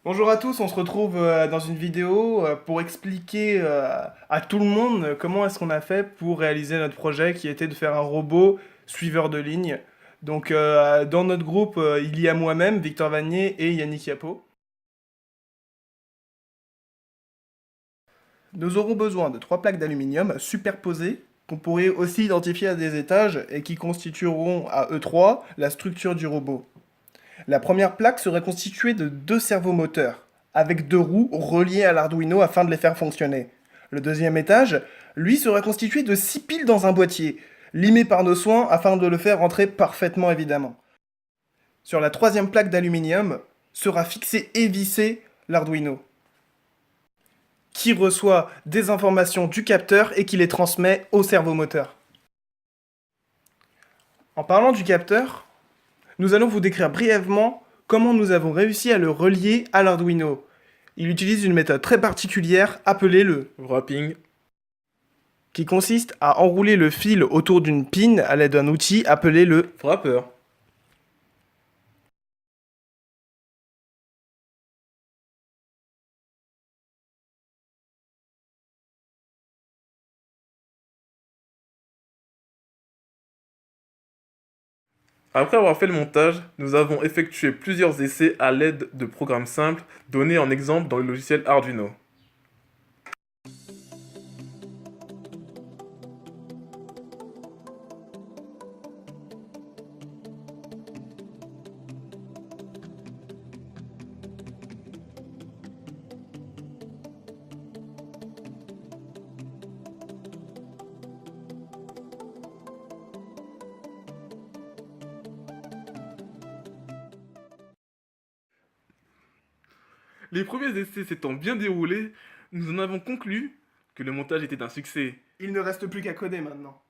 Bonjour à tous, on se retrouve dans une vidéo pour expliquer à tout le monde comment est-ce qu'on a fait pour réaliser notre projet qui était de faire un robot suiveur de ligne. Donc dans notre groupe, il y a moi-même, Victor Vanier et Yannick Yapo. Nous aurons besoin de trois plaques d'aluminium superposées qu'on pourrait aussi identifier à des étages et qui constitueront à eux trois la structure du robot. La première plaque serait constituée de deux servomoteurs, avec deux roues reliées à l'Arduino afin de les faire fonctionner. Le deuxième étage, lui, serait constitué de six piles dans un boîtier, limé par nos soins afin de le faire rentrer parfaitement évidemment. Sur la troisième plaque d'aluminium sera fixé et vissé l'Arduino, qui reçoit des informations du capteur et qui les transmet au servomoteur. En parlant du capteur, nous allons vous décrire brièvement comment nous avons réussi à le relier à l'Arduino. Il utilise une méthode très particulière appelée le Wrapping. qui consiste à enrouler le fil autour d'une pin à l'aide d'un outil appelé le Wrapper. Après avoir fait le montage, nous avons effectué plusieurs essais à l'aide de programmes simples donnés en exemple dans le logiciel Arduino. Les premiers essais s'étant bien déroulés, nous en avons conclu que le montage était un succès. Il ne reste plus qu'à coder maintenant.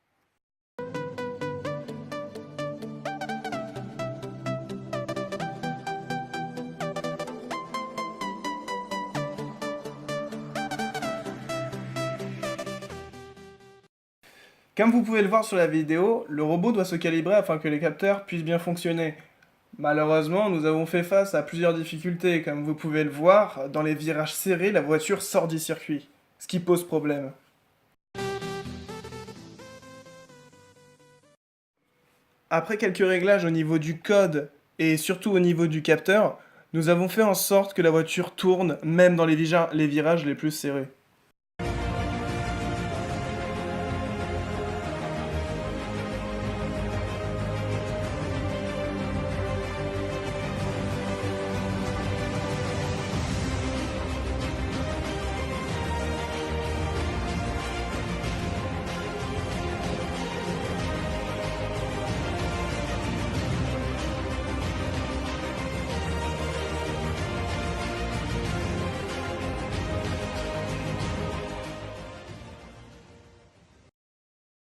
Comme vous pouvez le voir sur la vidéo, le robot doit se calibrer afin que les capteurs puissent bien fonctionner. Malheureusement, nous avons fait face à plusieurs difficultés. Comme vous pouvez le voir, dans les virages serrés, la voiture sort du circuit, ce qui pose problème. Après quelques réglages au niveau du code et surtout au niveau du capteur, nous avons fait en sorte que la voiture tourne même dans les virages les plus serrés.